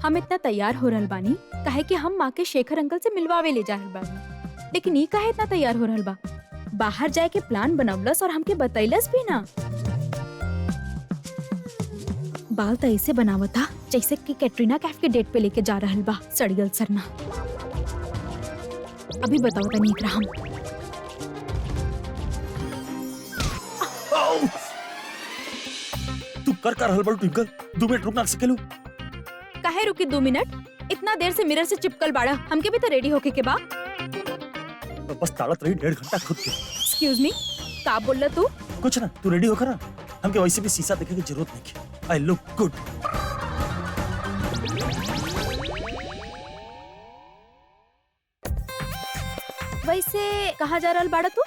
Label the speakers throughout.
Speaker 1: हम इतना तैयार हो रहल बानी काहे कि हम माँ के शेखर अंकल से मिलवावे ले जा रहल बानी, लेकिन ई काहे इतना तैयार हो रहल बा? बाहर जाए के प्लान बनवलस और हमके बतैलस भी ना। बाल तो ऐसे बनावता जैसे कि कैटरीना कैफ के डेट पे लेके जा रहल बा। सड़ियल सरना। अभी बताओ तनी एकरा हम।
Speaker 2: तू कर रहल बाड़ू ट्विंकल, 2 मिनट रुक ना सकेलू?
Speaker 1: काहे रुकी 2 मिनट? इतना देर से मिरर से चिपकल बाड़ा, हमके भी तो रेडी होके के बा।
Speaker 2: बस ताड़त रही 1.5 घंटा खुद के।
Speaker 1: एक्सक्यूज मी, का बोल रहा तू?
Speaker 2: कुछ ना, तू रेडी होकर ना, हमके वैसे भी शीशा देखे की जरूरत नहीं है। I look good.
Speaker 1: वैसे कहाँ जा रहल बाड़ा तू?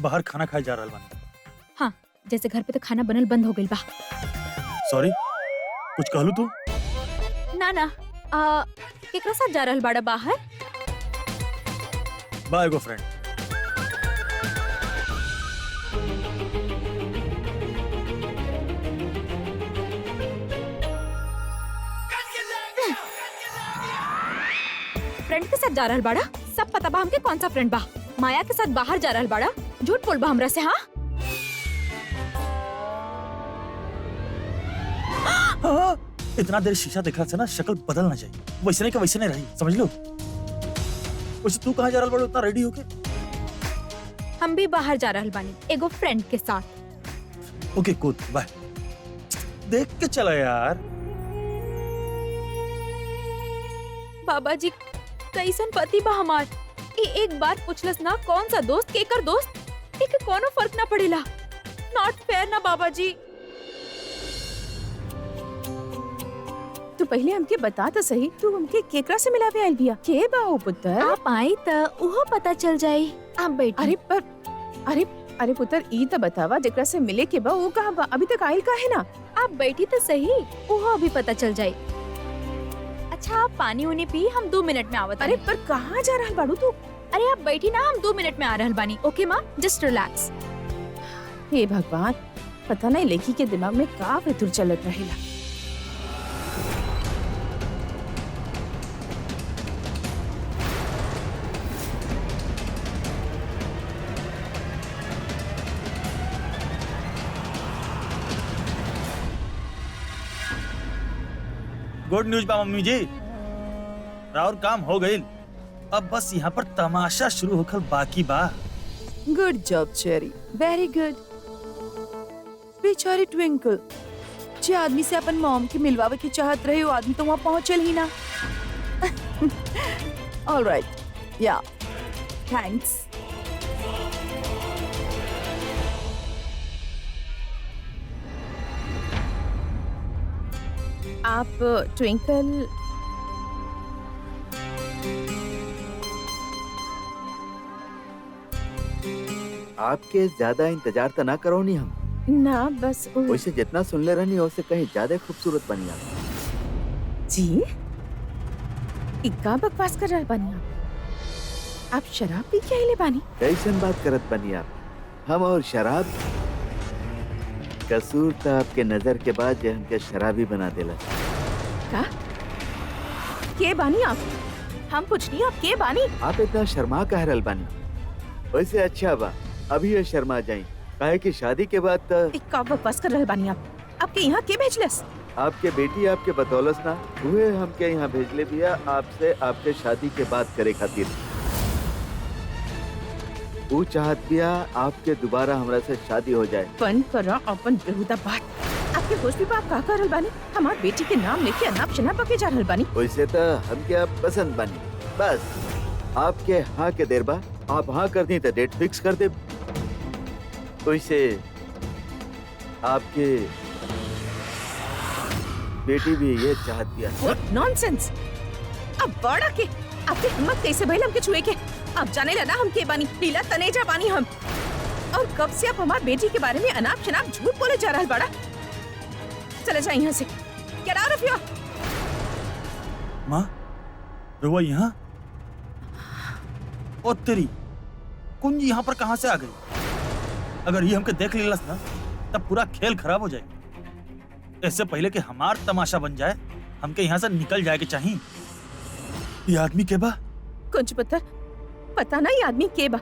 Speaker 2: बाहर खाना खाए जा रहल बानी।
Speaker 1: हाँ, जैसे घर पे तो खाना बनल बंद हो गइल बा।
Speaker 2: सॉरी, कुछ कहलू तू?
Speaker 1: ना ना, केकरा साथ जा रहल बाड़ा बाहर?
Speaker 2: By go friend.
Speaker 1: फ्रेंड के साथ जा रहल बाड़ा? सब पता बा हमके कौन सा फ्रेंड बा। माया के साथ बाहर जा रहल बाड़ा? झूठ बोल बा हमरा से। हाँ
Speaker 2: हाँ, इतना देर शीशा देखला से ना शक्ल बदल ना जाए। वैसे नहीं का वैसे नहीं रही, समझ लो। वैसे तू कहाँ जा रहल बाड़ू उतना रेडी होके?
Speaker 1: हम भी बाहर जा रहल बानी एगो फ्रेंड के साथ।
Speaker 2: ओके कूल, बाय। देख के चला यार।
Speaker 1: बाबा जी कैसन पति बा हमार। एक बार पूछलस ना कौन सा दोस्त केकर दोस्त, एक कोनो फर्क ना पड़ेला। नॉट फेयर ना बाबा जी।
Speaker 3: तू पहले हमके बता तो सही, तू हमके केकरा से मिलावे आइल बिया? के बा ओ पुत्र?
Speaker 1: आप आई त उहो पता चल जाई। आप बैठी।
Speaker 3: अरे पुत्र, ई तो बतावा जेकरा से मिले के बा वो कहाँ बा? अभी तक आइल काहे ना?
Speaker 1: आप बैठी तो सही, उहो अभी पता चल जाई। अच्छा आप पानी उनी पी, हम 2 मिनट में आवत।
Speaker 3: अरे पर कहाँ जा रहल बाड़ू तू?
Speaker 1: अरे आप बैठी ना, हम 2 मिनट में आ रहल बानी। ओके माँ, जस्ट रिलैक्स।
Speaker 3: हे भगवान, पता नहीं लेखी के दिमाग में का फितूर चलत रहेला।
Speaker 2: गुड न्यूज बा मम्मी जी, राउर काम हो गई। अब बस यहाँ पर तमाशा शुरू होकर बाकी बा।
Speaker 3: Good job cherry, very good. बेचारी ट्विंकल, जे आदमी से अपन मॉम के मिलवावे की चाहत रहे वो आदमी तो वहाँ पहुँचल ही ना। ऑलराइट, या थैंक्स। आप ट्विंकल,
Speaker 4: आपके ज्यादा इंतजार तो ना करो नहीं हम।
Speaker 3: ना बस
Speaker 4: वैसे जितना सुन ले रहनी उससे कहीं ज्यादा खूबसूरत बनी आप।
Speaker 3: जी, इक्का बकवास कर रहा बानी आप शराब पी के आइले बानी?
Speaker 4: कैसन बात करत बनी आप? हम और शराब, कसूर था आपके नजर के बाद जो हमके शराबी बना देला।
Speaker 3: का? के बानी आप? हम कुछ नहीं, आप के बानी?
Speaker 4: आप इतना शर्मा कह रहल बानी। वैसे अच्छा बा अभी ये शर्मा जाई, काहे कि शादी के बाद तो
Speaker 3: इक्का बकवास कर रहे बानी आप। आपके यहाँ के भेजलस?
Speaker 4: आपके बेटी आपके बतौलस ना, हुए हमके यहाँ भेजले बिया आपसे आपके शादी के बाद करे खातिर। वो चाहत बिया आपके दोबारा हमरा से शादी हो जाए।
Speaker 3: बंद करो अपन बेहुदा बात। आपके होश भी बाप का कर रहल बानी? हमार बेटी के नाम लेके अनाप शनाप के जा रहल बानी।
Speaker 4: वैसे तो हमके आप पसंद बनी, बस आपके हाँ के देर बा। आप हाँ कर दी तो डेट फिक्स कर दे। वैसे आपके बेटी भी ये चाहत दिया।
Speaker 3: What nonsense! अब बड़ा के आपके हिम्मत कैसे भइल हमके छुए के? आप जाने लगा हम के बानी, लीला तनेजा बानी हम। और कब से आप हमार बेटी के बारे में अनाप शनाप झूठ बोले जा रहल बड़ा? चले जाए यहाँ से। Get out of here!
Speaker 2: माँ, रुआ यहाँ? ओ तेरी, कुंजी यहाँ पर कहाँ से आ गई? अगर ये हमके देख लेलस ना, तब पूरा खेल खराब हो जाए। इससे पहले कि हमार तमाशा बन जाए, हमके यहाँ से निकल जाए के चाहिए। ये आदमी के बा?
Speaker 3: कुंज पुत्र, पता ना ये आदमी के बा,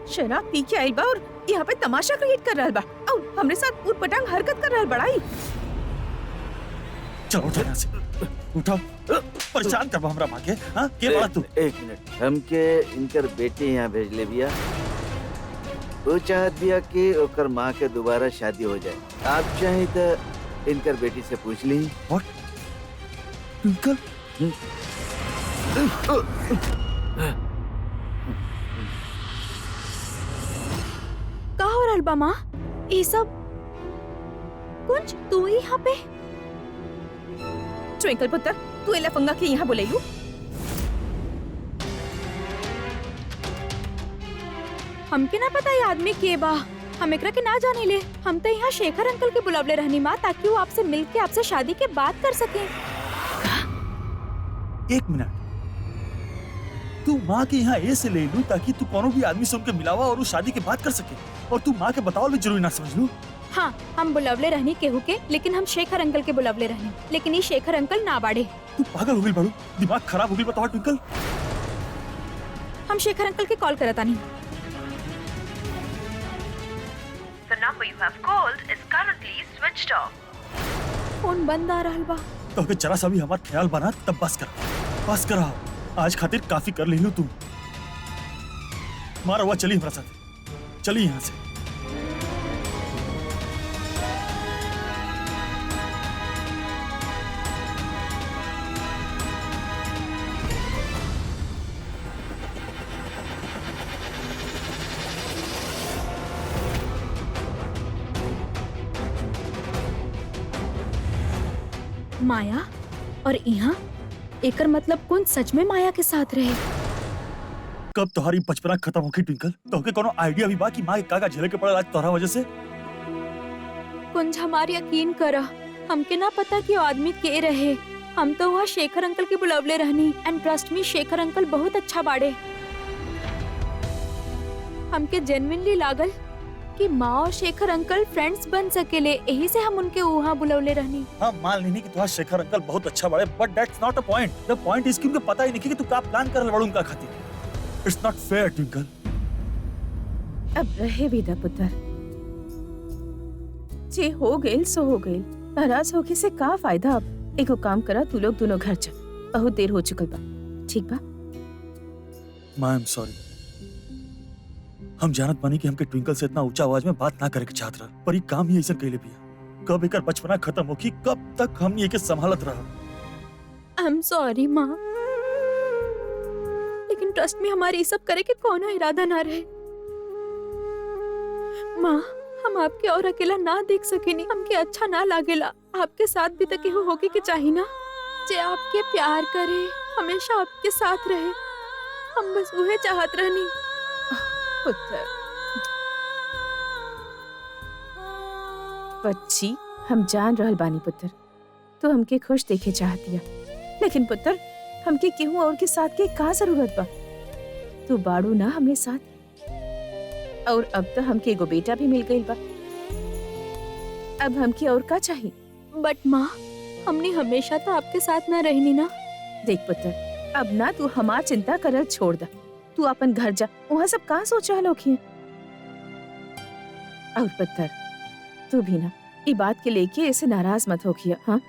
Speaker 3: शराब पी के आइल बा और यहाँ पे तमाशा क्रिएट कर रहल बा और हमरे साथ उठ पटांग हरकत कर रहल बड़ाई।
Speaker 2: चलो उठो यहाँ से, उठो। परेशान करबा हमरा माँ के। हाँ, के बड़ा तू?
Speaker 4: एक मिनट, हमके इनकर बेटी यहाँ भेज ले बिया। वो चाहत बिया कि ओकर माँ के दोबारा शादी हो जाए। आप चाहे तो इनकर बेटी से पूछ ली।
Speaker 2: What? ट्विंकल?
Speaker 1: का हो रहल बा माँ? ये सब कुंज तू ही यहाँ पे?
Speaker 3: ट्विंकल पुत्र, तू एला फंगा के यहाँ बोलेलू?
Speaker 1: हमके ना पता ये आदमी के बा, हम एकरा के ना जाने ले। हम तो यहाँ शेखर अंकल के बुलावले रहनी माँ, ताकि वो आपसे मिल के आपसे शादी के बात कर सके।
Speaker 2: एक मिनट, तू माँ के यहाँ ऐसे ले लू ताकि तू कोनो भी आदमी से उनके मिलावा और उस शादी के बात कर सके, और तू माँ के बताओ भी जरूरी ना समझ लू।
Speaker 1: हाँ, हम बुलावले रहनी केहू के, लेकिन हम शेखर अंकल के बुलावले रहनी, लेकिन ये शेखर अंकल ना बाड़े।
Speaker 2: तू पागल हो गई बड़ू, दिमाग खराब हो गई बताओ ट्विंकल।
Speaker 1: हम शेखर अंकल के कॉल करता नहीं।
Speaker 5: The number you have called is currently switched off.
Speaker 1: Phone बंद आ रहल बा।
Speaker 2: तो अगर जरा सा भी हमारा ख्याल बना तब बस करा। आज खातिर काफी कर ले लू तू। मारा हुआ चली हमारा साथ, चली यहाँ से।
Speaker 1: माया और यहाँ एकर मतलब कौन सच में माया के साथ रहे?
Speaker 2: कब तुम्हारी बचपना खत्म होगी ट्विंकल? तो के कोनो आइडिया भी बा कि माँ के काका झेले के पड़ल आज तोहरा वजह से?
Speaker 1: कुंज हमारी यकीन करा, हमके ना पता कि वो आदमी के रहे। हम तो वहाँ शेखर अंकल के बुलावले रहनी, and trust me Shekhar uncle बहुत अच्छा बाड़े। हमके जेन्युइनली लागल कि माँ और शेखर अंकल फ्रेंड्स बन सकेले, यही से हम उनके वहाँ बुलावले रहनी।
Speaker 2: हाँ, मान लेनी कि तुम्हारा शेखर अंकल बहुत अच्छा बड़े, but that's not a point. The point is कि उनको पता ही नहीं कि तू क्या प्लान कर रहा है उनका खातिर। It's not fair twinkle.
Speaker 3: अब रहे विदा पुत्र, जे हो गइल सो हो गइल, नाराज होके से का फायदा। अब एगो काम करा, तू लोग दोनों घर जा, बहुत देर हो चुकल बा, ठीक बा?
Speaker 2: माँ आई एम सॉरी। हम जानत बानी कि हमके ट्विंकल से इतना ऊंचा आवाज में बात ना करे के चाहत रहा, पर ये काम ही ऐसा कैले पिया। कब एकर बचपना खत्म होगी, कब तक हम ये के संभालत रहा।
Speaker 1: आई एम सॉरी माँ, लेकिन ट्रस्ट में हमारे ये सब करे के कोनो इरादा ना रहे। माँ, हम आपके और अकेला ना देख सकेनी, हमके अच्छा ना लागेला। आपके साथ भी तो केहू होके के चाहिए ना, जे आपके प्यार करे, हमेशा आपके साथ रहे। हम बस उहे चाहत रहनी।
Speaker 3: पुत्र बच्ची, हम जान रहल बानी पुत्र, तो हमके खुश देखे चाहतिया, लेकिन पुत्र हमके केहू और के साथ के का जरूरत बा? तू बाड़ू ना हमरे साथ, और अब तो हमके एगो बेटा भी मिल गइल बा। अब हमके और का चाहिए?
Speaker 1: बट माँ, हमने हमेशा तो आपके साथ ना रहनी ना।
Speaker 3: देख पुत्र, अब ना तू हमार चिंता करल छोड़ दा, तू अपन घर जा, वहाँ सब कहाँ सोच रहा लोग हैं। और पुत्र, तू भी ना ये बात के लेके ऐसे नाराज मत होखिया। हाँ,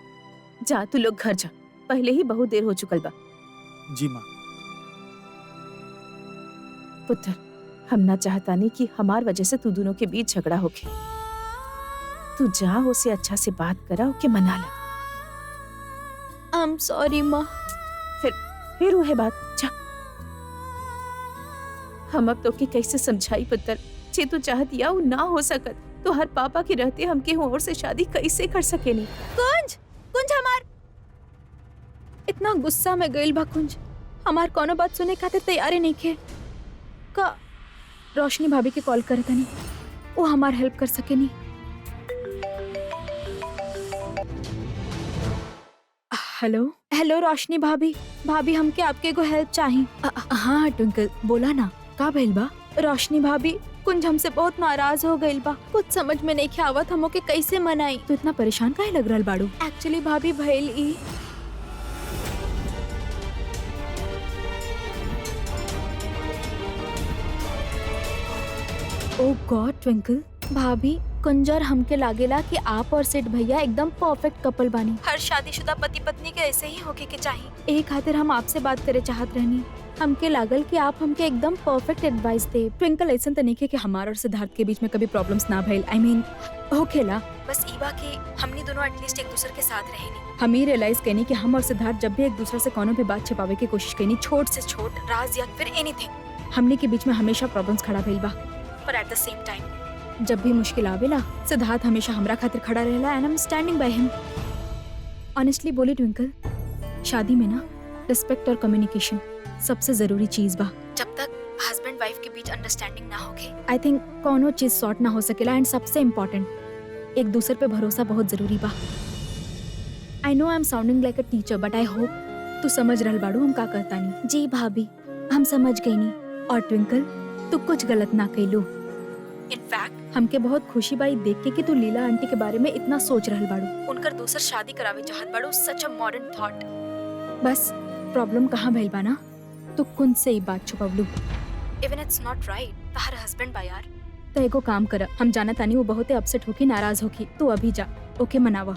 Speaker 3: जा तू लोग घर जा, पहले ही बहुत देर हो चुकल बा।
Speaker 2: जी माँ।
Speaker 3: पुत्र, हम ना चाहता नहीं कि हमार वजह से तू दोनों के बीच झगड़ा होके। तू जा, उसे अच्छा से बात करा, ओके मना ला।
Speaker 1: आई एम सॉरी माँ।
Speaker 3: फिर वह बात, जा। हम अब तो के कैसे समझाई पुत्र, जे तू चाहती या वो ना हो सकत, तो हर पापा के रहते हम के और से शादी कैसे कर सके नहीं।
Speaker 1: कुंज, कुंज हमार इतना गुस्सा में गइल बा कुंज, हमार कोनो बात सुने खातिर तैयारी नहीं खे। का रोशनी भाभी के कॉल करे तनी, वो हमार हेल्प कर सके नहीं। हेलो हेलो रोशनी भाभी, भाभी हमके आपके को हेल्प चाहिए। हाँ ट्विंकल, बोला ना, का भइल बा? रोशनी भाभी, कुंज हमसे बहुत नाराज हो गइल बा, कुछ समझ में नहीं आवत हम ओके कैसे मनाई। तो इतना परेशान काहे लग रहल बाड़ू? एक्चुअली भाभी भइल ई ओ गॉड ट्विंकल, भाभी कुंजर हमके लागेला कि आप और सेठ भैया एकदम परफेक्ट कपल बानी। हर शादीशुदा पति पत्नी के ऐसे ही होके के चाहिए। एक खातिर हम आपसे बात करे चाहत रहनी। हमके लागल कि आप हमके एकदम परफेक्ट एडवाइस दे। ट्विंकल ऐसा तो नहीं कि हमारा और सिद्धार्थ के बीच में कभी प्रॉब्लम्स ना भइल। आई मीन होखेला, बस ईबा कि हमनी दोनों एटलीस्ट एक दूसरे के साथ रहेनी। हम ही रियलाइज करनी कि हम और सिद्धार्थ जब भी एक दूसरे से कोनो भी बात छिपावे की कोशिश करनी, छोट से छोट राज या फिर एनीथिंग, हमने के बीच में हमेशा प्रॉब्लम्स खड़ा भइल बा। पर एट द सेम टाइम जब भी मुश्किल आवेला, सिद्धार्थ हमेशा हमरा खातिर खड़ा रहेला and I am standing by him. Honestly बोली ट्विंकल, शादी में ना रिस्पेक्ट और कम्युनिकेशन सबसे जरूरी चीज बा। जब तक हस्बैंड वाइफ के बीच अंडरस्टैंडिंग ना होके, आई थिंक कोनो चीज सॉर्ट ना हो सकेला। एंड सबसे इम्पोर्टेंट, एक दूसरे पे भरोसा बहुत जरूरी बा। I know I am sounding like a teacher but I hope तू समझ रहल बाड़ू हम का कहता नहीं। जी भाभी, हम समझ गई नी। और ट्विंकल, तू कुछ गलत ना कइलू। इनफैक्ट हमके बहुत खुशी बाई देख के कि तू लीला आंटी के बारे में इतना सोच रहल बाड़ू। उनकर दूसर शादी करावे चाहत बाड़ू। सच a modern thought. Bus problem कहाँ भइल बा ना, तू कुंज से ही बात छुपवलू। इवन इट्स नॉट राइट, तार हस्बैंड बा यार। तो एगो काम कर, हम जाना तानी वो बहुत अपसेट होके नाराज होके, तू अभी जा ओके मनावा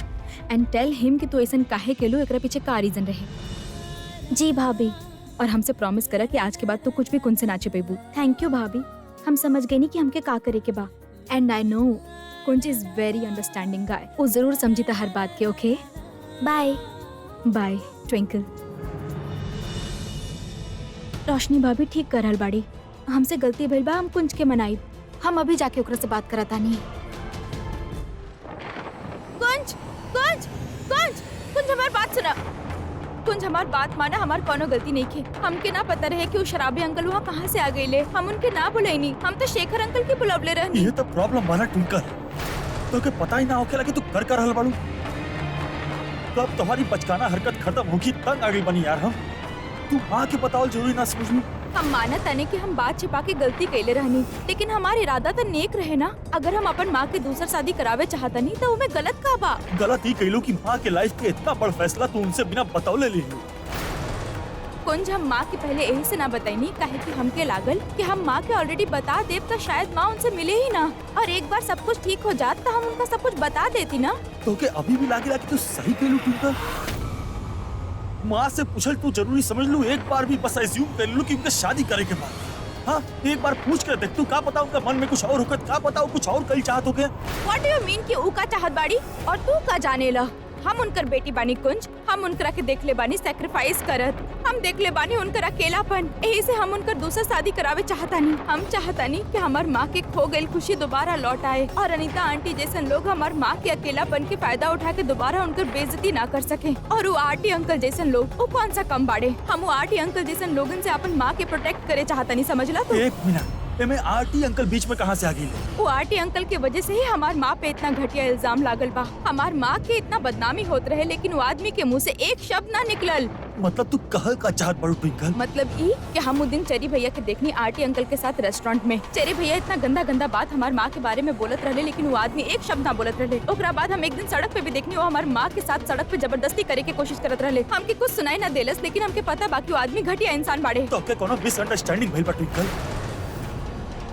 Speaker 1: एंड टेल हिम कि तू ऐसा काहे केलू, एकरा पीछे का रीजन रहे। जी भाभी, और हमसे प्रॉमिस करा कि आज के बाद तू कुछ भी कुंज से ना छिपेबू। थैंक यू भाभी, हम समझ गए नी कि हमके का करे के बा। एंड आई नो कुंज इज वेरी अंडरस्टैंडिंग गाय। वो जरूर समझी था हर बात के। ओके बाय बाय ट्विंकल। रोशनी भाभी ठीक करल बाड़ी, हमसे गलती भइल बा, हम कुंज के मनाई। हम अभी जाके ओकरा से बात करता नहीं। कुंज कुंज कुंज कुंज हमार बात सुना। कुंज हमार बात माना, हमार कोनो गलती नहीं की। हमके ना पता रहे कि वो शराबी अंकल वहाँ कहाँ से आ गए। हम उनके ना बुलाईनी, हम तो शेखर अंकल के बुलावले रहनी।
Speaker 2: ये तो प्रॉब्लम बना ट्विंकल, तो के पता ही ना होखेला कि तू कर रहल बाड़ू। कब तुम्हारी बचकाना हरकत खत्म होगी, तंग आ गई बनी यार हम। तू माँ के बतावल जरूरी ना समझलू।
Speaker 1: हम मानत ताने कि हम बात छिपा के गलती कैले रहनी, लेकिन हमारा इरादा तो नेक रहे ना। अगर हम अपन माँ के दूसर शादी करावे चाहता नहीं तो उमें गलत का बा।
Speaker 2: गलत ही कहलू कि माँ के लाइफ के इतना बड़ा फैसला तू उनसे बिना बतावले ले लू।
Speaker 1: कुंज, हम माँ के पहले यही से ना बताईनी, काहे कि हमके लागल कि हम माँ के ऑलरेडी बता देव तो शायद माँ उनसे मिले ही ना। और एक बार सब कुछ ठीक हो जात तो हम उनका सब कुछ बता देती ना।
Speaker 2: तो के अभी भी लागेला कि तू सही कहलू ट्विंकल। माँ से पूछल तू जरूरी समझ लू, एक बार भी बस एज्यूम कर लू कि उनके शादी करे के बाद। हाँ, एक बार पूछ कर देख तू, का पता उनका मन में कुछ और होकर, का पता वो कुछ और कल चाहत हो गया।
Speaker 1: What do you mean कि ऊ का चाहत बाड़ी और तू का जाने ला। हम उनकर बेटी बानी कुंज, हम उनकरा के देख ले बानी सैक्रिफाइस करत, हम देख ले बानी उनकर अकेलापन। यही से हम उनकर दूसरा शादी करावे चाहता नहीं। हम चाहता नहीं कि हमार माँ के खो गई खुशी दोबारा लौट आए और अनीता आंटी जैसे लोग हमार माँ के अकेलापन के फायदा उठा के दोबारा उनकर बेइज्जती ना कर सके। और वो आंटी अंकल जैसे लोग, वो कौन सा कम बाड़े। हम वो आंटी अंकल जैसे लोगन से अपन माँ के प्रोटेक्ट करे चाहता नहीं, समझला तू।
Speaker 2: एक मिनट, में आरती अंकल बीच में कहाँ से आ गई?
Speaker 1: वो आरती अंकल के वजह से ही हमार माँ पे इतना घटिया इल्जाम लागल बा। हमार माँ के इतना बदनामी होत रहे, लेकिन वो आदमी के मुँह से एक शब्द ना निकलल।
Speaker 2: मतलब तू कहल का चाहत बड़ू ट्विंकल?
Speaker 1: मतलब ई कि हम उस दिन चेरी भैया के देखनी आरती अंकल के साथ रेस्टोरेंट में। चेरी भैया इतना गंदा गंदा बात हमार माँ के बारे में बोलत रहे, लेकिन वो आदमी एक शब्द ना बोलत रहे। ओकरा बाद हम एक दिन सड़क पे भी देखनी, वो हमार माँ के साथ सड़क पे जबरदस्ती करे के कोशिश करत रहे। हमके कुछ सुनाई ना देलस, लेकिन हमके पता बाकी वो आदमी घटिया इंसान बाड़े।
Speaker 2: तो के कोनो मिसअंडरस्टैंडिंग भइल बा ट्विंकल।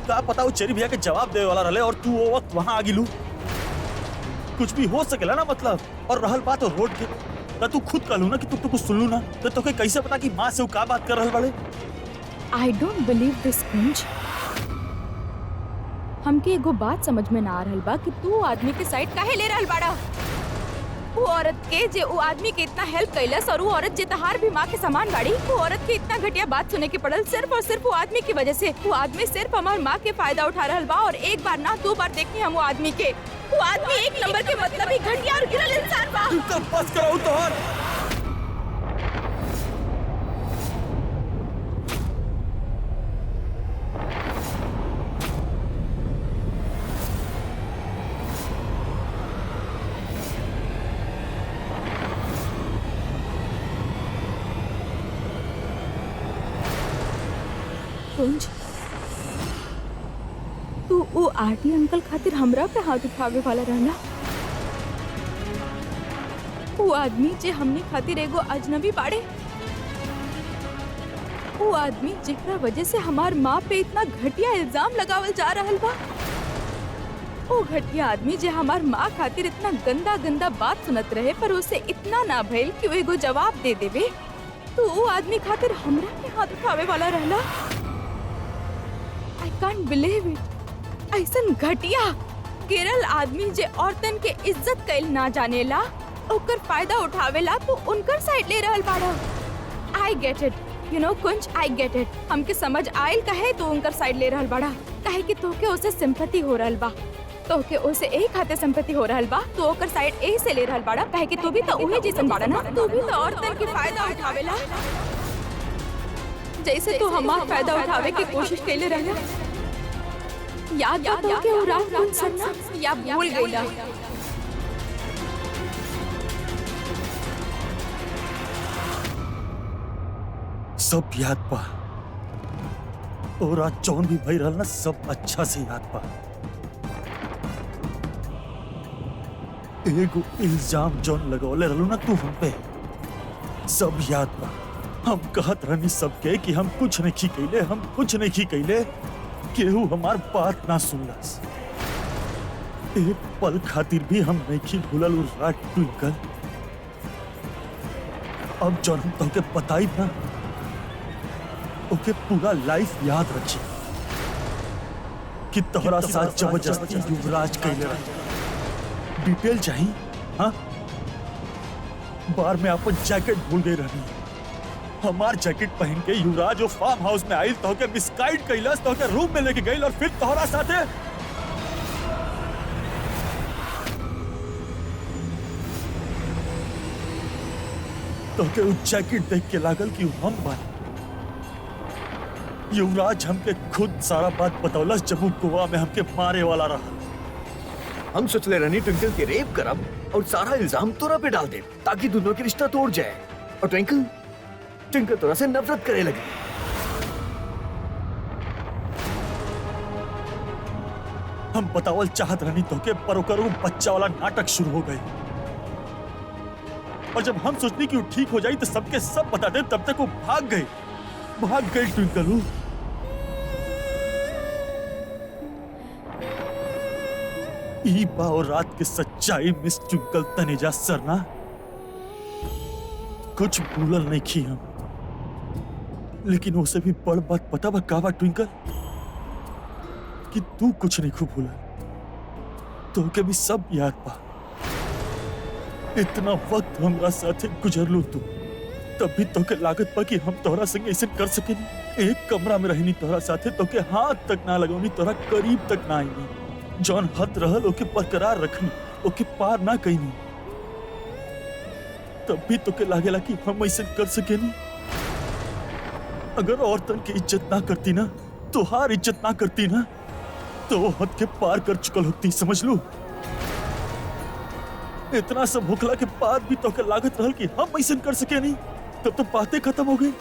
Speaker 2: का पता वो चेरी भैया के जवाब देवे वाला रहे और तू वो वक्त वहाँ आ गिलू। कुछ भी हो सकेला ना मतलब। और रहल बात और रोड के, तो तू खुद कहलू ना कि तू कुछ सुनलू ना, तो तोके कैसे पता कि माँ से वो का बात कर रहल बाड़े?
Speaker 1: I don't believe this, कुंज। हमके एगो बात समझ में ना आ रहल बा कि तू आदमी के साइड काहे ले रहल बाड़ा। वो औरत के जे वो आदमी के इतना हेल्प कैलस और वो औरत जे तहार भी माँ के समान बाड़ी, वो औरत के इतना घटिया बात सुने के पड़ल सिर्फ और सिर्फ वो आदमी की वजह से। वो आदमी सिर्फ हमार माँ के फायदा उठा रहल बा और एक बार ना 2 बार देखनी हम वो आदमी के। वो आदमी एक नंबर के मतलब ही घटिया और गिरल इंसान बा।
Speaker 2: तू कब बस कराऊ तोहर?
Speaker 1: कुंज, तू वो आरती अंकल खातिर हमरा पे हाथ उठावे वाला रहना। वो आदमी जे हमनी खातिर एगो अजनबी बाड़े। वो आदमी जेकरा वजह से हमार माँ पे इतना घटिया इल्जाम लगावल जा रहल बा, वो घटिया आदमी जे हमार माँ खातिर इतना गंदा गंदा बात सुनत रहे पर उसे इतना ना भइल कि वो एगो जवाब दे देवे, तो वो आदमी खातिर हमरा के हाथ उठावे वाला रहला। I can't believe it. ऐसन घटिया गिरल आदमी जे औरतन के इज्जत कैल ना जानेला, ओकर फायदा उठावेला तो उनकर साइड ले रहल बाड़ा। I get it, you know कुंज, आई गेट इट। हमके समझ आयल कहे तो उनकर साइड ले रहल बाड़ा, काहे कि तोके उसे सिंपैथी हो रहल बा, तोके उसे एक खाते सिंपैथी हो रहल बा, तो ओकर साइड ए से ले रहल बाड़ा, काहे कि तू भी तो उहे जैसन बाड़ा ना, तू भी तो औरतन के फायदा उठावेला जैसे तू हमार फायदा उठावे की कोशिश कैले रहला। याद बा तोके वो रात कौन सन्ना या भूल गईला?
Speaker 2: सब याद बा, और आज जौन भी भई रहल ना सब अच्छा से याद बा। एगो इल्जाम जौन लगौले रहलू ना तू हम पे, सब याद बा। हम कहत रहनी सबके कि हम कुछ नहीं कैले, हम कुछ नहीं कैले, केहू हमार बात ना सुनलस। एक पल खातिर भी हम नहीं भूलल उस रात ट्विंकल। अब जौन हम तोके बताई ना, ओके पूरा लाइफ याद रखी कि तोहरा साथ जबरदस्ती युवराज कैले रहे। डिटेल चाहिए? हाँ, बार में अपन जैकेट भूल गई रहनी। हमार जैकेट पहन के युवराज वो फार्म हाउस में आयल, तोहके मिसगाइड कैलस, तोहके रूम में लेके गई और फिर तोहरा साथे तोहके वो जैकेट देख के लागल कि हम बानी। युवराज हमके खुद सारा बात बतौलस जब वो गोवा में हमके मारे वाला रहा।
Speaker 6: हम सोचले रहनी ट्विंकल के रेप करब और सारा इल्जाम तोरा पे डाल दे ताकि दोनों के रिश्ता तोड़ जाए, और ट्विंकल तोरा से नफरत करे लगी।
Speaker 2: हम बतावल चाहत रहनी तोके, पर ओकर वो बच्चा वाला नाटक शुरू हो गई। और जब हम सोचनी कि वो ठीक हो जाई तो सबके सब बता दे, तब तक वो भाग गई ट्विंकल। वो ई बा और रात के सच्चाई मिस ट्विंकल तनेजा सरना। कुछ भूलल नहीं की हम, लेकिन उसे भी बड़ बात पता बा का बा ट्विंकल, कि तू कुछ नहीं खूब भूलल, तोके भी सब याद बा। इतना वक्त हमरा साथे गुजरलू तू, तब भी तोके लागत बा कि हम तोहरा संगे ऐसे कर सकेनी। एक कमरा में रहनी तोहरा साथे, तोके हाथ तक ना लगौनी, तोहरा करीब तक ना आईनी। जौन हद रहल ओके बरकरार रखनी, ओके पार ना कईनी, तब भी तोके लागेला कि हम ऐसे कर सकेनी। अगर औरतन की इज्जत ना करती ना, तोहार इज्जत ना करती ना, तो वो हद के पार कर चुकल होती, समझ लो। इतना सब होखला के बाद भी तोके लागत रहल कि हम ऐसे कर सके नहीं, तब तो बातें खत्म हो गई।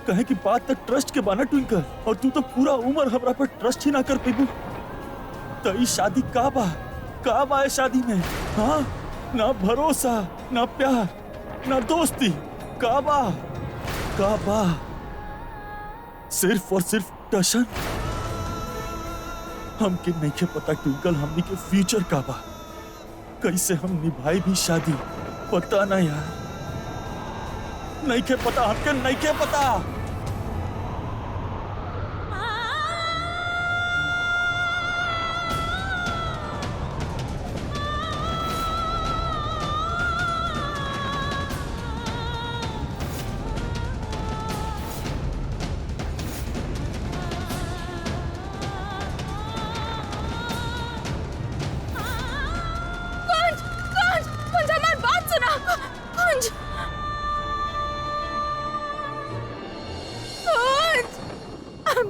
Speaker 2: कहे कि बात तक ट्रस्ट के बाना ट्विंकल, और तू तो पूरा उम्र हमरा पर ट्रस्ट ही ना कर पेबू। तो ई शादी का बा है शादी में? हाँ, ना भरोसा, ना प्यार, ना दोस्ती, का बा सिर्फ और सिर्फ टशन। हमके नहीं के पता ट्विंकल हमनी के फ्यूचर का बा, कैसे हम निभाई भी शादी, पता ना यार, नहीं के पता, हमके नहीं के पता।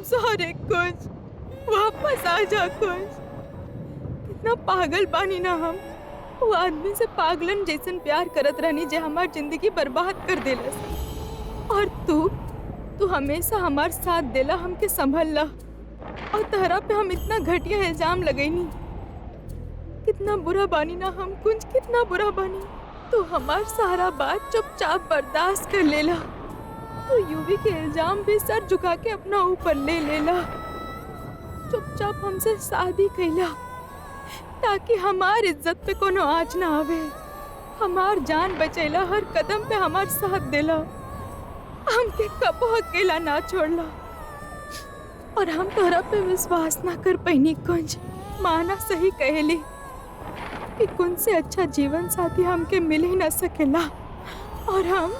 Speaker 1: सॉरी कुछ, वापस आ जा कुछ। कितना पागल बानी ना हम, वो आदमी से पागलन जैसन प्यार करत रहनी जे हमार जिंदगी बर्बाद कर देलस। और तू हमेशा हमार साथ देला, हमके संभलला, और तहरा पे हम इतना घटिया इल्जाम लगैनी। कितना बुरा बानी ना हम कुछ, कितना बुरा बानी। तू हमार सारा बात चुपचाप बर्दाश्त कर लेला, तू यूवी के इल्जाम भी सर झुका के अपना ऊपर ले लेला। चुपचाप हमसे शादी कैला ताकि हमार इज्जत पे कोनो आँच ना आवे। हमार जान बचैला, हर कदम पे हमार साथ देला, हमके कबो अकेला ना छोड़ला। और हम तोरा पे विश्वास ना कर पैनी कुंज। माना सही कहली कि कुंज से अच्छा जीवन साथी हमके मिल ही ना सकेला। और हम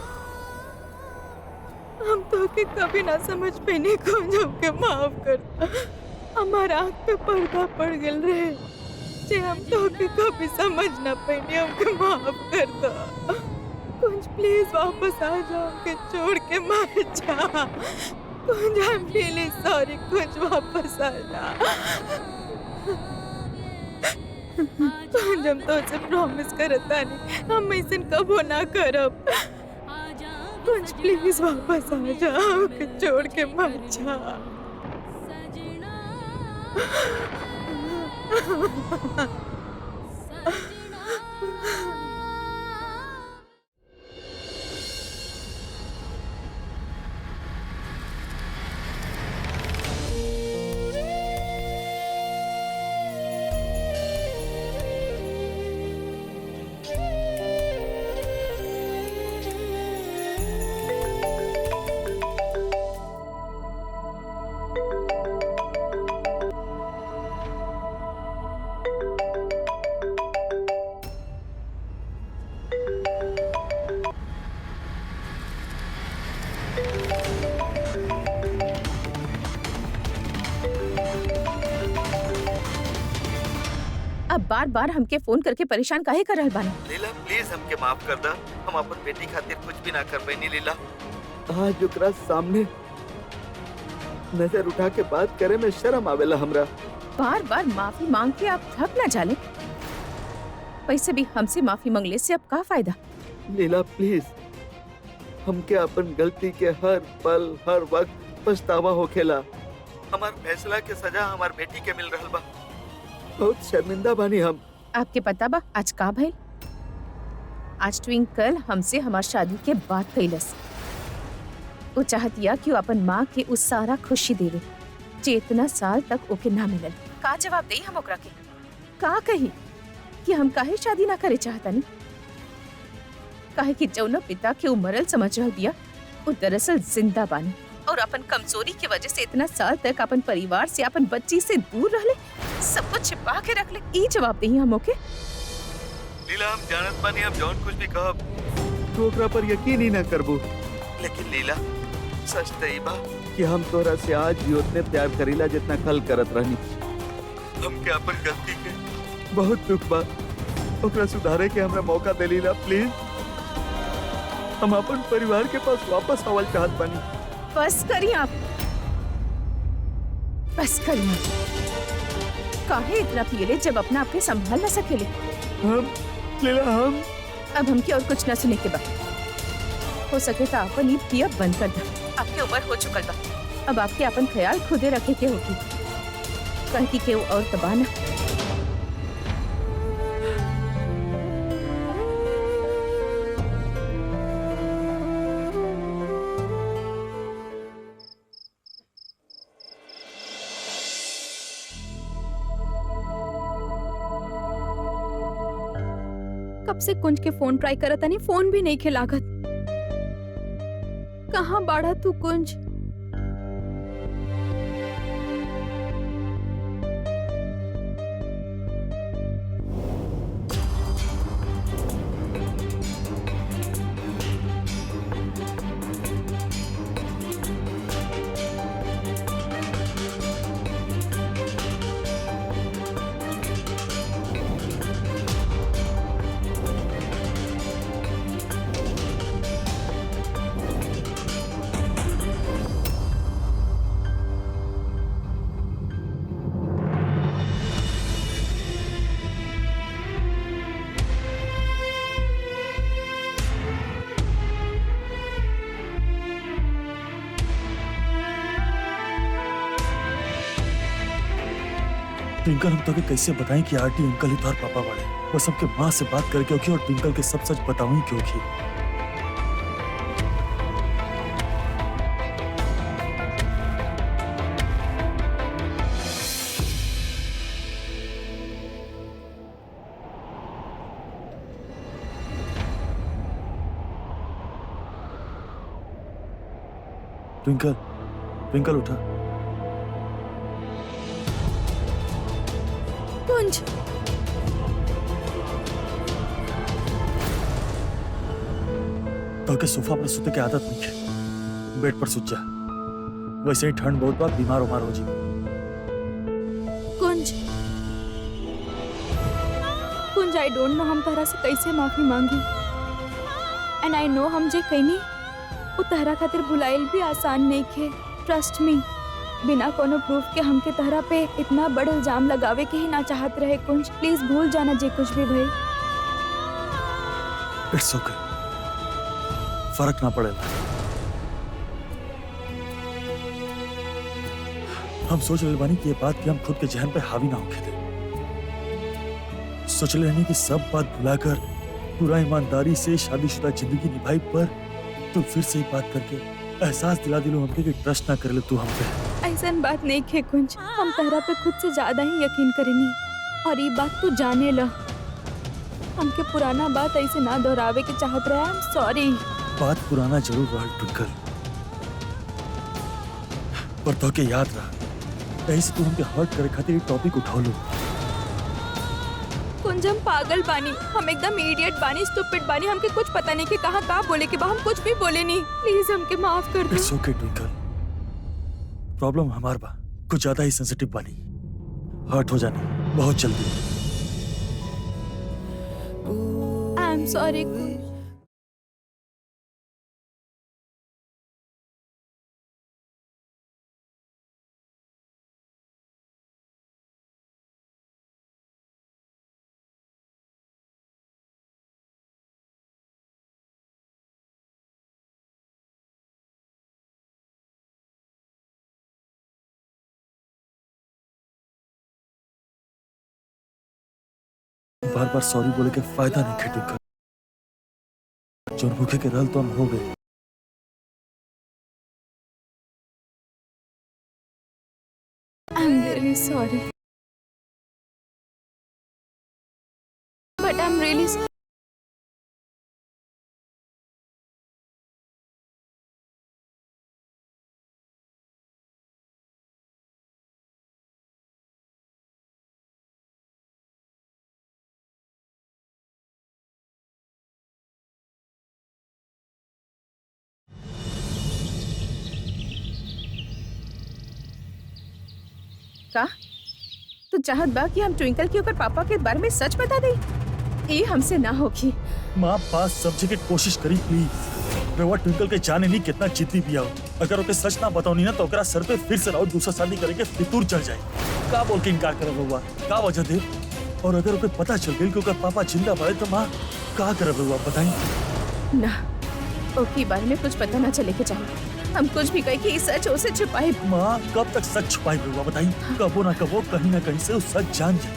Speaker 1: तो के कभी ना समझ पैनी कुंज, हमके माफ कर। हमार आँख पे पर्दा पड़ गल रहे जे हम तो के कभी समझ ना पैनी, हमके माफ कर दो। कुंज प्लीज वापस आ जाओ, के छोड़ के मत जा। कुंज आई एम रियली सॉरी। कुंज वापस आ जा। कुंज हम तो से प्रॉमिस करता नहीं हम ऐसे कबो ना करब। कुंज प्लीज वापस आ जा, के छोड़ के मत जा।
Speaker 3: अब बार बार हमके फोन करके परेशान काहे कर रहल बानी?
Speaker 4: लीला प्लीज हमके माफ कर दा। हम अपन बेटी खातिर कुछ भी ना कर पैनी लीला। आज ओकरा सामने नजर उठा के बात करे में शर्म आवेला हमरा।
Speaker 3: बार बार माफी मांग के आप थक ना जाले। वैसे भी हमसे माफी मांगले से अब का फायदा?
Speaker 4: लीला प्लीज हमके अपन गलती के हर पल हर वक्त पछतावा होखेला। हमार फैसला के सजा हमार बेटी के मिल रहल बा। बहुत शर्मिंदा बानी हम।
Speaker 3: आपके पता बा आज का भइल? आज ट्विंकल हमसे हमार शादी के बात कैलस। वो चाहतिया कि वो अपन माँ के उस सारा खुशी देवे जे इतना साल तक ओके ना मिलल। का जवाब दे हम ओकरा के? का कही कि हम काहे शादी ना करे चाहतानी? काहे कि जौना पिता के उ मरल समझ रहल बिया वो दरअसल जिंदा बानी और अपन कमजोरी की वजह से इतना साल तक अपन परिवार से अपन बच्ची से दूर रहले, सब कुछ छिपा के रख ले। ई जवाब दही हम ओके?
Speaker 4: लीला हम जानत बानी हम जौन कुछ भी कहब तो ओकरा पर यकीन ही ना करबू। लेकिन लीला सच त ई बा कि हम तोरा से आज भी उतने प्यार करीला जितना कल करत रहनी। हमके अपन गलती के बहुत दुख बा। ओकरा सुधारे के हमरा मौका दे लीला प्लीज। हम अपन परिवार के पास वापस आवल चाहत बानी।
Speaker 3: बस करिए आप, बस करिए। काहे इतना पियले जब अपना आपके संभाल ना सकेले?
Speaker 4: हम लीला हम
Speaker 3: अब हमके और कुछ ना सुने के बाद हो सके तो अपन ई पिया बंद कर दे। आपके उम्र हो चुकल बा, अब आपके अपन ख्याल खुदे रखे के होगी। कह की केहू और तबाह ना।
Speaker 1: कब से कुंज के फोन ट्राई करत तानी, फोन भी नहीं खिलागत। कहाँ बाड़ा तू कुंज?
Speaker 2: ट्विंकल हम तोके कैसे बताएं कि आरटी अंकल ही तोहर पापा वाले। बस सबके माँ से बात करके होगी और ट्विंकल के सब सच बताऊं क्योंकि ट्विंकल ट्विंकल उठा।
Speaker 1: कुंज,
Speaker 2: तो के सोफा पर सुते के आदत नहीं है, बेड पर सुत जा। वैसे ही ठंड बहुत बार बीमार उमार हो जी।
Speaker 1: कुंज, कुंज, आई डोंट नो हम तहरा से कैसे माफी मांगी। एंड आई नो हम जे कहनी वो तहरा खातिर भुलाइल भी आसान नहीं खे। ट्रस्ट मी, बिना कोनो प्रूफ के हमके तहरा पे इतना बड़ इल्जाम लगावे के ही ना चाहत रहे। कुंज, प्लीज भूल जाना जे कुछ भी भई।
Speaker 2: इट्स ओके, फर्क ना पड़ेगा। हम सोच रहे बानी कि ये बात कि हम खुद के जहन पे हावी ना होके दे। सोच रहे कि सब बात भुलाकर पूरा ईमानदारी से शादीशुदा जिंदगी निभाई, पर तू फिर से ही बात करके एहसास दिला दिलो हमके कि ट्रस्ट ना कर ले तू हम पे।
Speaker 1: ऐसन बात नहीं खे कुंज, हम तहरा पे खुद से ज्यादा ही यकीन करेनी। और ये बात तू जाने ला, हमके पुराना बात ऐसे ना दोहरावे के चाहत रहे। I am sorry.
Speaker 2: बात पुराना जरूर रहा ट्विंकल, पर तो के याद रहा, यही से तू हमके हर्ट करे खातिर टॉपिक उठा लो।
Speaker 1: कुंज, हम पागल बानी, हम एकदम इडियट बानी, स्टूपिड बानी। हमके कुछ पता नहीं कि कहाँ कहाँ बोले के बा, हम कुछ भी बोले नहीं। प्लीज हमके माफ कर दो।
Speaker 2: इट्स ओके ट्विंकल, प्रॉब्लम हमार बा, कुछ ज्यादा ही सेंसिटिव बानी, हर्ट हो जाने बहुत जल्दी।
Speaker 1: आई एम सॉरी कुंज।
Speaker 2: बार बार सॉरी बोले के फायदा नहीं खे ट्विंकल, जो भूखे के रहल तो हम हो गए।
Speaker 1: I am really sorry, but I am really
Speaker 3: का तू चाहत बा कि हम ट्विंकल के ओकर पापा के बारे में सच बता दे? ये हमसे ना होगी।
Speaker 2: माँ बात समझे के कोशिश करी प्लीज। रवा ट्विंकल के जाने नहीं कितना जिद्दी भी आओ, अगर ओके सच ना बताओ नहीं ना तो ओकरा सर पे फिर से राउत दूसरा शादी करेंगे फितूर चढ़ जाए। का बोल के इनकार करब रहुआ, का वजह दे? और अगर ओके पता चल गई कि ओकर पापा जिंदा पड़े तो माँ का करब रहुआ बताई?
Speaker 3: ना, ओके बारे में कुछ पता ना चले के चाहिए। हम कुछ भी कहे कि ये सच उसे छुपाए।
Speaker 2: माँ कब तक सच छुपाई रहुआ बताई? कबो ना कबो कहीं ना कहीं से वो सच जान जाए,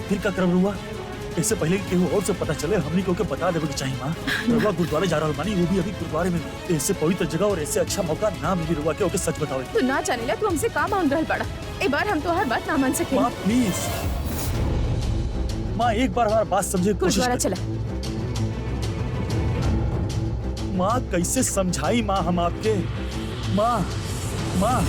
Speaker 2: फिर का करब रहुआ? इससे पहले कि केहू और से पता चले हमनी को के बता देवे के चाहिए। माँ रहुआ गुरुद्वारे जा रहल बानी, वो भी अभी गुरुद्वारे में। ऐसे पवित्र जगह और ऐसे अच्छा मौका ना मिली रहुआ के ओके सच बतावे।
Speaker 3: तू ना जाने ला, तू हमसे का मांग रहल बड़ा? एक बार हम तो हर बात ना मान सके।
Speaker 2: माँ प्लीज, माँ एक बार हमारी बात समझे की कोशिश
Speaker 3: गुरुद्वारा
Speaker 2: करें।
Speaker 3: चला।
Speaker 2: माँ कैसे समझाई माँ हम आपके? माँ माँ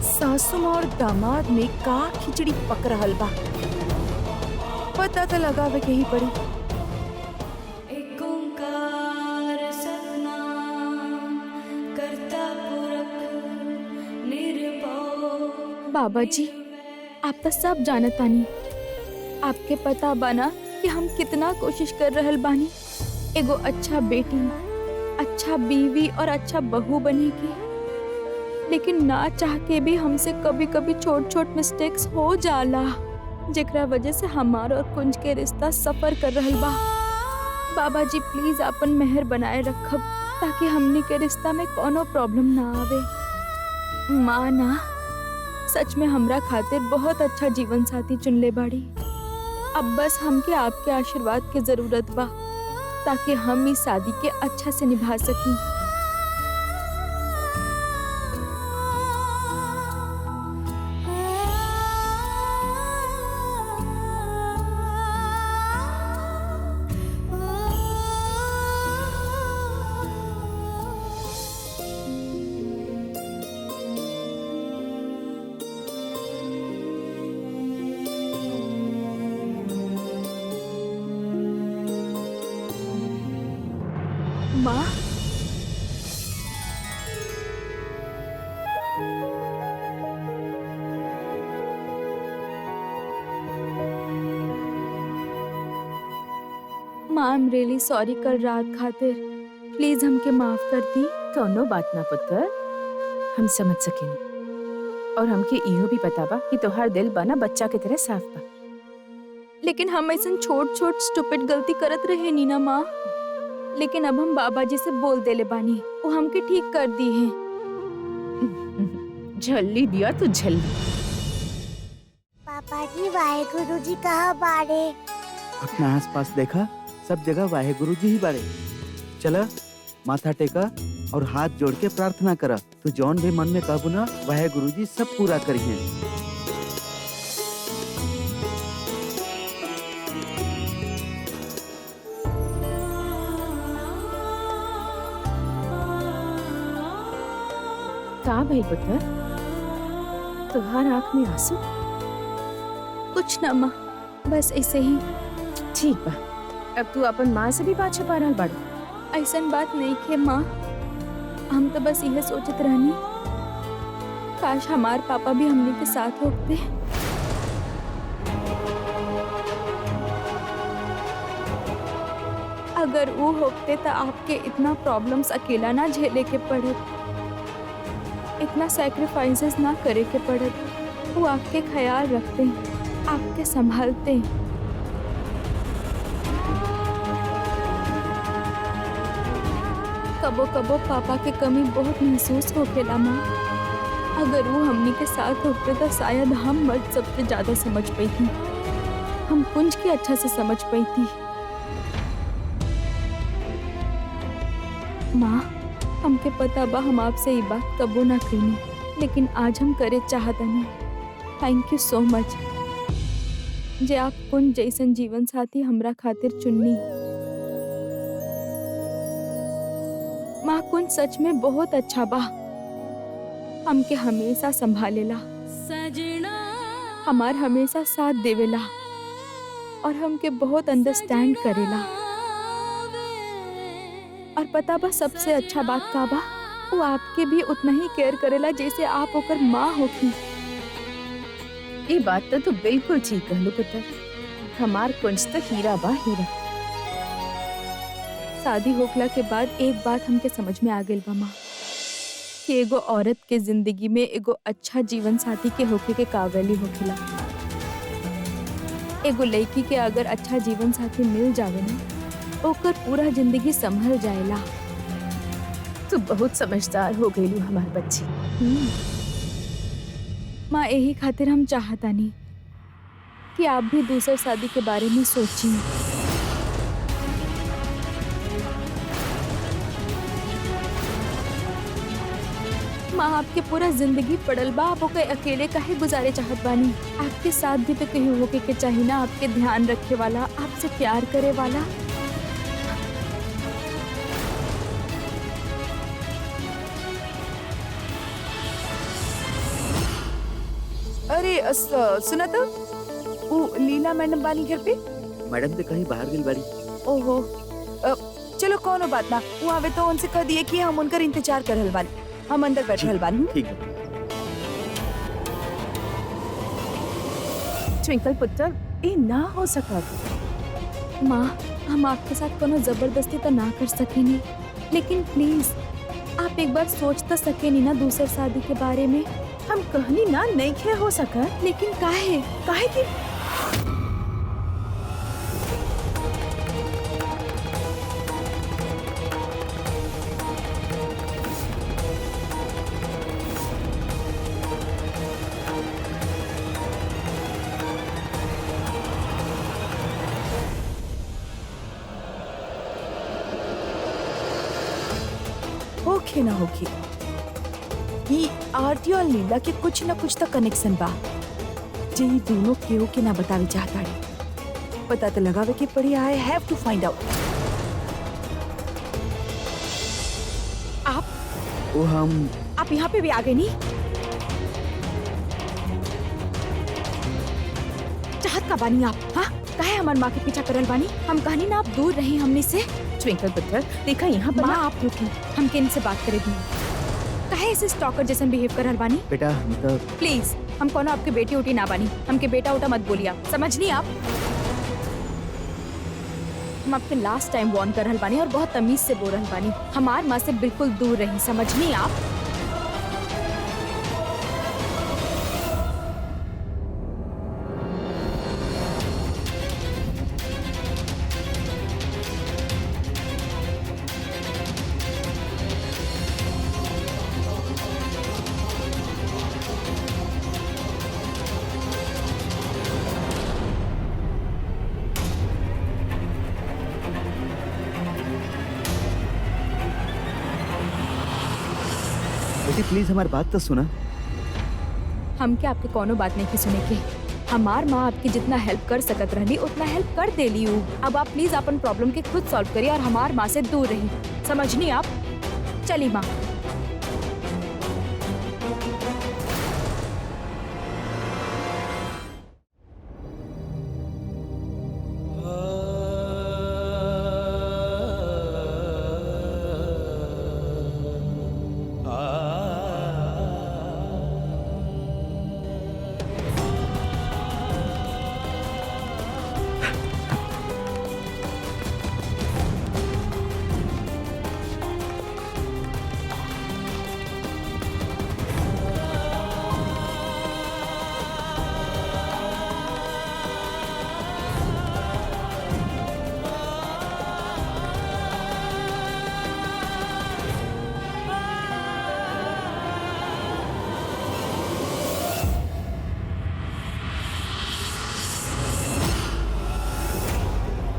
Speaker 3: सासू और दामाद में का खिचड़ी पक रहल बा, पता तो लगावे के ही पड़ी।
Speaker 1: बाबा जी, आप तो सब जानत बानी। आपके पता बाना कि हम कितना कोशिश कर रहल बानी एगो अच्छा बेटी, अच्छा बीवी और अच्छा बहू बने की, लेकिन ना चाह के भी हमसे कभी कभी छोट छोट मिस्टेक्स हो जाला, जेकरा वजह से हमार और कुंज के रिश्ता सफर कर रहल बा। बाबा जी प्लीज अपन मेहर बनाए रखब, ताकि हमनी के रिश्ता में कोनो प्रॉब्लम ना आवे। माँ ना सच में हमरा खातिर बहुत अच्छा जीवन साथी चुनले बाड़ी। अब बस हमके आपके आशीर्वाद की जरूरत बा, ताकि हम इस शादी के अच्छा से निभा सकी। माँ माँ आई एम रियली सॉरी कल रात खातिर प्लीज हमके माफ कर दी।
Speaker 3: कौनो बात ना पुत्र, हम समझ सकेनी और हमके इहो भी पता बा कि तोहार दिल बना बच्चा की तरह साफ बा।
Speaker 1: लेकिन हम ऐसा छोट छोट स्टूपिड गलती करत रहे नी ना माँ। लेकिन अब हम बाबा जी से बोल देले बानी, वो हमके ठीक कर दी है।
Speaker 3: झल्ली बिया तो झल्ली।
Speaker 7: पापा जी वाहेगुरु जी कहाँ बारे?
Speaker 4: अपना आसपास देखा, सब जगह वाहेगुरु जी ही बारे। चला माथा टेका और हाथ जोड़ के प्रार्थना करा। तो जौन भी मन में कहबू ना, वाहेगुरु जी सब पूरा करिए।
Speaker 3: का भाई पुत्र, तुहार आँख में आंसू?
Speaker 1: कुछ ना माँ, बस ऐसे ही।
Speaker 3: ठीक बा, अब तू अपन माँ से भी बात छुपा रहल बाड़ू।
Speaker 1: ऐसन बात नहीं खे माँ, हम तो बस यह सोचत रहनी काश हमार पापा भी हमने के साथ होते। अगर वो होते तो आपके इतना प्रॉब्लम्स अकेला ना झेले के पड़त, इतना सैक्रिफाइसेस ना करे के पड़त। वो आपके ख्याल रखते, आपके संभालते। कबो कबो पापा के कमी बहुत महसूस होकेला माँ। अगर वो हमनी के साथ होते तो शायद हम मर्द सबसे ज्यादा समझ पाती, हम कुंज के अच्छा से समझ पाती। माँ हमके पता बा हम आपसे ये बात कबो ना कही, लेकिन आज हम करे चाहता नहीं। थैंक यू सो मच जे आप कुंज जैसन जीवन साथी हमरा खातिर चुननी। माँ कुंज सच में बहुत अच्छा बा, हमके हमेशा संभालेला, हमार हमेशा साथ देवेला और हमके बहुत अंडरस्टैंड करेला। और पता बा सबसे अच्छा बात का बा, वो आपके भी उतना ही केयर करेला जैसे आप ओकर माँ होखी।
Speaker 3: ये बात तो तू बिल्कुल ठीक कहलू पुत्र, हमार कुंज तो हीरा बा हीरा।
Speaker 1: शादी होखला के बाद एक बात हमके समझ में आ गई बा माँ, कि एगो औरत के जिंदगी में एगो अच्छा जीवन साथी के होखे के काबिल होखेला। एगो लड़की के अगर अच्छा जीवन साथी मिल जावे ना, ओकर पूरा जिंदगी संभल जाएला।
Speaker 3: तू बहुत समझदार हो गई हमार बच्ची।
Speaker 1: माँ यही खातिर हम चाहता नहीं कि आप भी दूसर शादी के बारे में सोचिए। माँ आपके पूरा जिंदगी पड़ल बा, आप ओके अकेले काहे गुजारे चाहत बानी? आपके साथ भी तो कहीं होके के चाहिए ना, आपके ध्यान रखे वाला, आपसे प्यार करे वाला।
Speaker 8: अरे सुना तो वो लीला मैडम बानी घर पे।
Speaker 4: मैडम तो कहीं बाहर गई बारी।
Speaker 8: ओहो चलो कोनो बात ना, वो आवे तो उनसे कह दिए कि हम उनकर इंतजार कर रहल बानी, हम अंदर बैठे रहल बानी।
Speaker 4: ठीक है।
Speaker 3: ट्विंकल पुत्र, ये ना हो सकत।
Speaker 1: माँ हम आपके साथ कोनो जबरदस्ती तो ना कर सकेनी, लेकिन प्लीज आप एक बार सोच तो सकेनी ना दूसर शादी के बारे में।
Speaker 3: हम कहनी ना नहीं खे हो सकत,
Speaker 1: लेकिन काहे?
Speaker 3: काहे कि
Speaker 8: होखे ना होखे, ये आरती और लीला के कुछ ना कुछ तो कनेक्शन बा, जे ये दोनों केहू के ना बतावे चाहता है। पता तो लगावे के पड़ी। आई हैव टू फाइंड आउट।
Speaker 4: वो हम
Speaker 8: आप यहाँ पे भी आ गए नहीं? चाहत का बानी आप? हाँ
Speaker 1: काहे हमार माँ के पीछा करल बानी? हम कहनी ना आप दूर रही हमने से।
Speaker 3: ट्विंकल पुत्र, देखा यहाँ पर
Speaker 1: माँ
Speaker 3: ना-
Speaker 1: आप रुकी, हमके इनसे बात करे दी। काहे ऐसे स्टॉकर जैसन बिहेव करल बानी?
Speaker 4: बेटा हम तो
Speaker 1: प्लीज, हम कोनो आपके बेटी उटी ना बानी, हमके बेटा उटा मत बोलिए आप, समझनी आप? हम आपके लास्ट टाइम वार्न कर रहल बानी और बहुत तमीज से बोल रहल बानी, हमार माँ से बिल्कुल दूर रही, समझनी आप?
Speaker 4: बेटी प्लीज हमारी बात तो सुना।
Speaker 1: हमके आपके कोनो बात नहीं की सुने के। हमार माँ आपकी जितना हेल्प कर सकत रहली उतना हेल्प कर देली हूँ। अब आप प्लीज अपन प्रॉब्लम के खुद सॉल्व करिए और हमार माँ से दूर रही, समझनी आप? चली माँ।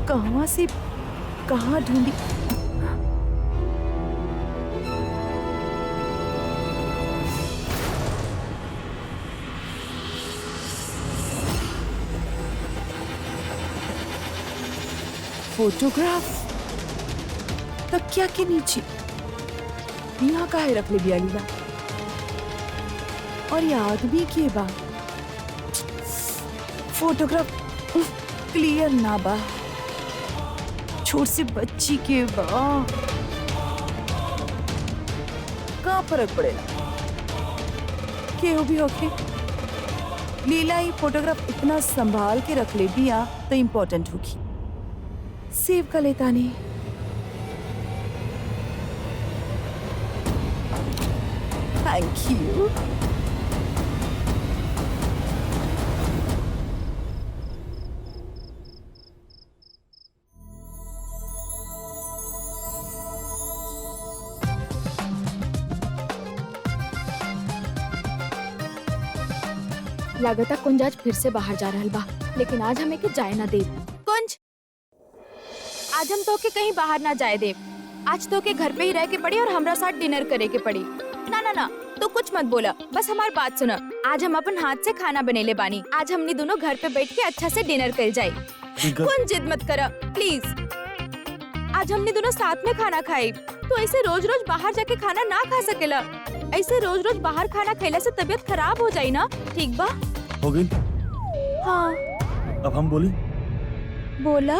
Speaker 8: कहाँ से कहाँ ढूंढी? फोटोग्राफ तकिया के नीचे यहाँ काहे रख ले बिया लीला? और ये आदमी के बा? फोटोग्राफ क्लियर ना बा, छोट से बच्ची के बा। का फर्क पड़ेला केहू भी होके? लीला ये फोटोग्राफ इतना संभाल के रख ले बिया तो इम्पोर्टेंट होगी, सेव कर लेता नहीं। Thank you.
Speaker 1: लागता कुंज आज फिर से बाहर जा रहल बा, लेकिन आज हमें के जाए ना देव। कुंज, आज हम तो के कहीं बाहर ना जाए देव। आज तो के घर पे ही रह के पड़ी और हमरा साथ डिनर करे के पड़ी। ना ना ना, तो कुछ मत बोला, बस हमारी बात सुना। आज हम अपन हाथ से खाना बनेले बानी, आज हमने दोनों घर पे बैठ के अच्छा से डिनर कर जाए। कुंज जिद मत करा प्लीज, आज हमने दोनों साथ में खाना खाए। तो ऐसे रोज रोज बाहर जाके खाना ना खा सकेला। ऐसे रोज रोज बाहर खाना खैला से तबीयत खराब हो जाए ना, ठीक बा?
Speaker 2: हो गई?
Speaker 1: हाँ
Speaker 2: अब हम बोली
Speaker 1: बोला।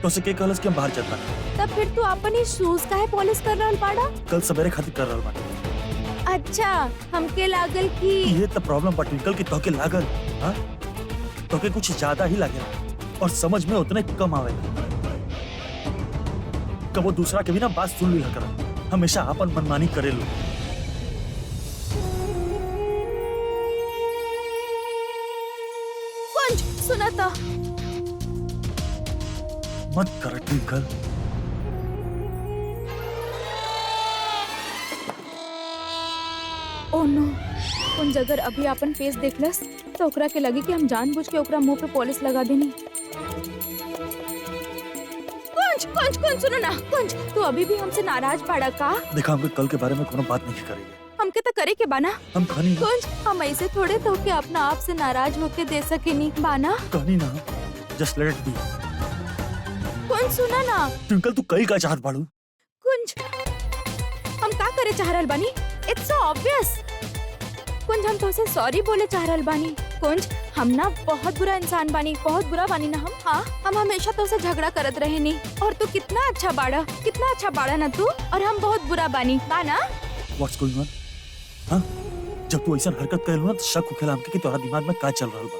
Speaker 2: तो से के कहलस कि हम बाहर चलता।
Speaker 1: तब फिर तू अपन ही शूज काहे पॉलिश कर रहल बाड़ा?
Speaker 2: कल सवेरे खातिर कर रहल बानी।
Speaker 1: अच्छा, हमके लागल कि
Speaker 2: ये तो प्रॉब्लम बा ट्विंकल की तोके लागल, हाँ? तोके कुछ ज्यादा ही लागेला और समझ में उतने कम आवेला। कबो दूसरा के भी ना बात सुन लिया कर, हमेशा अपन मनमानी करेलू।
Speaker 1: कुंज सुना था।
Speaker 2: मत कर ट्विंकल।
Speaker 1: ओह नो, कुंज अगर अभी अपन फेस देखलस तो ओकरा के लगी कि हम जानबूझ के ओकरा मुंह पे पॉलिश लगा देनी। कुंज कुंज कुंज सुनो ना, कुंज तू अभी भी हमसे नाराज पड़ा का?
Speaker 2: देखा, हमके कल के बारे में कोनो बात नहीं करेंगे।
Speaker 1: हमके तो करे के बाना।
Speaker 2: हम कहानी
Speaker 1: कुंज हम ऐसे थोड़े तो के अपना आप से नाराज होके दे सके नहीं बाना।
Speaker 2: कहानी ना, जस्ट लेट इट बी।
Speaker 1: कुंज सुना ना।
Speaker 2: ट्विंकल तू कई का चाहत बाड़ू?
Speaker 1: कुंज हम का करे चाह रहल बानी? It's so obvious. कुंज हम तो से सॉरी बोले चाह रहल बानी। कुंज, हम ना बहुत बुरा इंसान बानी, बहुत बुरा बानी ना हम। हाँ, हम हमेशा तो से झगड़ा करत रहे नी, और तू कितना अच्छा बाड़ा ना तू, और हम बहुत बुरा बानी बा ना।
Speaker 2: What's going on? हाँ, जब तू ऐसा हरकत करेलू ना तो शक होखेला हमके कि तोरा दिमाग में का चल रहल बा।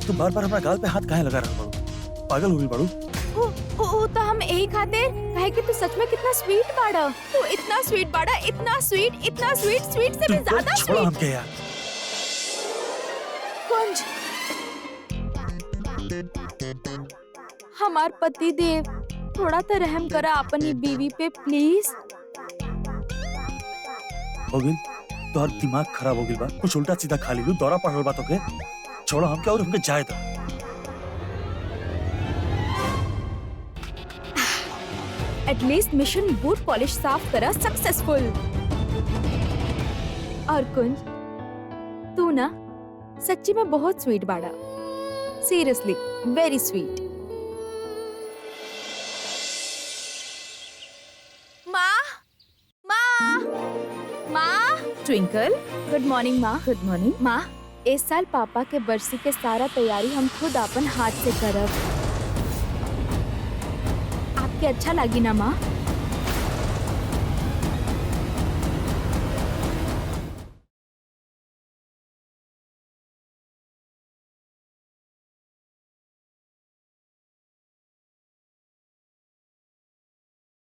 Speaker 2: तू बार-बार हमरा गाल पे हाथ काहे लगा रहल बाड़ू? पागल हो गइल बाड़ू?
Speaker 1: ओ तो हम यही खातिर कहे कि तू सच में कितना स्वीट बाड़ा। तू इतना स्वीट बाड़ा, इतना स्वीट से भी
Speaker 2: ट्विंकल,
Speaker 1: ज्यादा
Speaker 2: छोड़ा
Speaker 1: स्वीट।
Speaker 2: हमके यार।
Speaker 1: कुंज, हमार पति देव, थोड़ा तो रहम करा अपनी बीवी पे प्लीज।
Speaker 2: हो गइल? तोहर दिमाग खराब हो गइल बा। कुछ उल्टा सीधा खा लीलू, दौरा पड़ रहल बा तोके। छोड़ा हमके और हमके जाए दो।
Speaker 1: एटलीस्ट मिशन बूट पॉलिश साफ करा सक्सेसफुल। और कुंज, तू ना सच्ची में बहुत स्वीट बाड़ा, सीरियसली वेरी स्वीट। माँ,
Speaker 3: ट्विंकल,
Speaker 1: गुड मॉर्निंग माँ।
Speaker 3: Good morning.
Speaker 1: माँ, इस साल पापा के बरसी के सारा तैयारी हम खुद अपन हाथ से करब। आपके अच्छा लगी ना माँ?